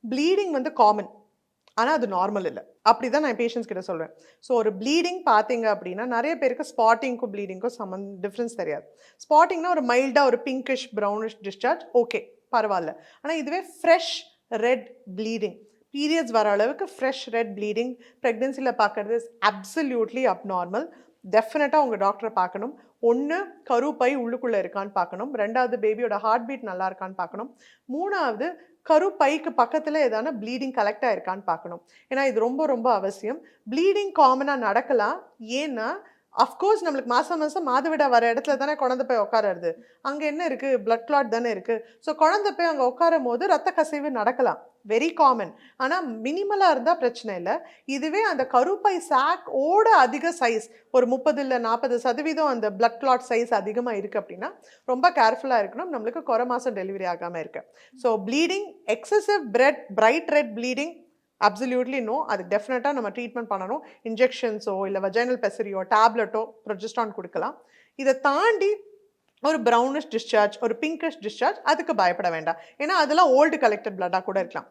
Bleeding வந்து common. ஆனா அது நார்மல் இல்ல. அப்படிதான் நான் பேஷண்ட்ஸ் கிட்ட சொல்றேன். ஸோ ஒரு ப்ளீடிங் பார்த்தீங்க அப்படின்னா, நெறைய பேருக்கு ஸ்பாட்டிங்க்கும் ப்ளீடிங்க்கும் டிஃபரன்ஸ் தெரியாது. ஸ்பாட்டிங்னா ஒரு மைல்டா ஒரு பிங்கிஷ், ப்ரவுனிஷ் டிஸ்சார்ஜ் ஓகே, பரவால்ல. ஆனா இதுவே ஃப்ரெஷ் ரெட் ப்ளீடிங், பீரியட்ஸ் வர அளவுக்கு ஃப்ரெஷ் ரெட் ப்ளீடிங் பிரெக்னன்சில பார்க்கறது இஸ் அப்சல்யூட்லி அப்நார்மல். டெஃபினட்டா உங்க டாக்டர பார்க்கணும். 1 கருப்பை உள்ளுக்குள்ள இருக்கான்னு பார்க்கணும். 2வது பேபியோட ஹார்ட் பீட் நல்லா இருக்கான்னு பார்க்கணும். 3வது கருப்பைக்கு பக்கத்துல ஏதான ப்ளீடிங் கலெக்ட் ஆயிருக்கான்னு பார்க்கணும். ஏன்னா இது ரொம்ப ரொம்ப அவசியம். ப்ளீடிங் காமனா நடக்கலாம். ஏன்னா அஃப்கோர்ஸ் நம்மளுக்கு மாசம் மாசம் மாதவிடா வர இடத்துல தானே குழந்தை போய் உட்காருது. அங்க என்ன இருக்கு? பிளட் கிளாட் தானே இருக்கு. ஸோ குழந்தை போய் அங்க உட்காரும்போது ரத்த கசிவு நடக்கலாம். Very common. ஆனா மினிமலா இருந்தா பிரச்சனை இல்ல. இதுவே அந்த கருப்பை சாக் ஓட அதிக சைஸ் ஒரு 30 இல்ல 40% அந்த பிளட் கிளாட் சைஸ் அதிகமா இருக்கு அப்படின்னா ரொம்ப கேர்ஃபுல்லா இருக்கணும். நம்மளுக்கு குறை மாசம் டெலிவரி ஆகாம இருக்க. So bleeding excessive bright red bleeding absolutely no. அது டெஃபினட்டா நம்ம ட்ரீட்மெண்ட் பண்ணணும். இன்ஜெக்ஷன்ஸோ இல்ல வஜைனல் பெசரியோ டேப்லெட்டோ ப்ரொஜெஸ்ட்ரான் கொடுக்கலாம். இதை தாண்டி ஒரு ப்ரௌனிஷ் டிஸ்சார்ஜ், ஒரு பிங்கிஷ் டிஸ்சார்ஜ் அதுக்கு பயப்பட வேண்டாம். ஏன்னா அதெல்லாம் ஓல்டு கலெக்டட் பிளட்டா கூட இருக்கலாம்.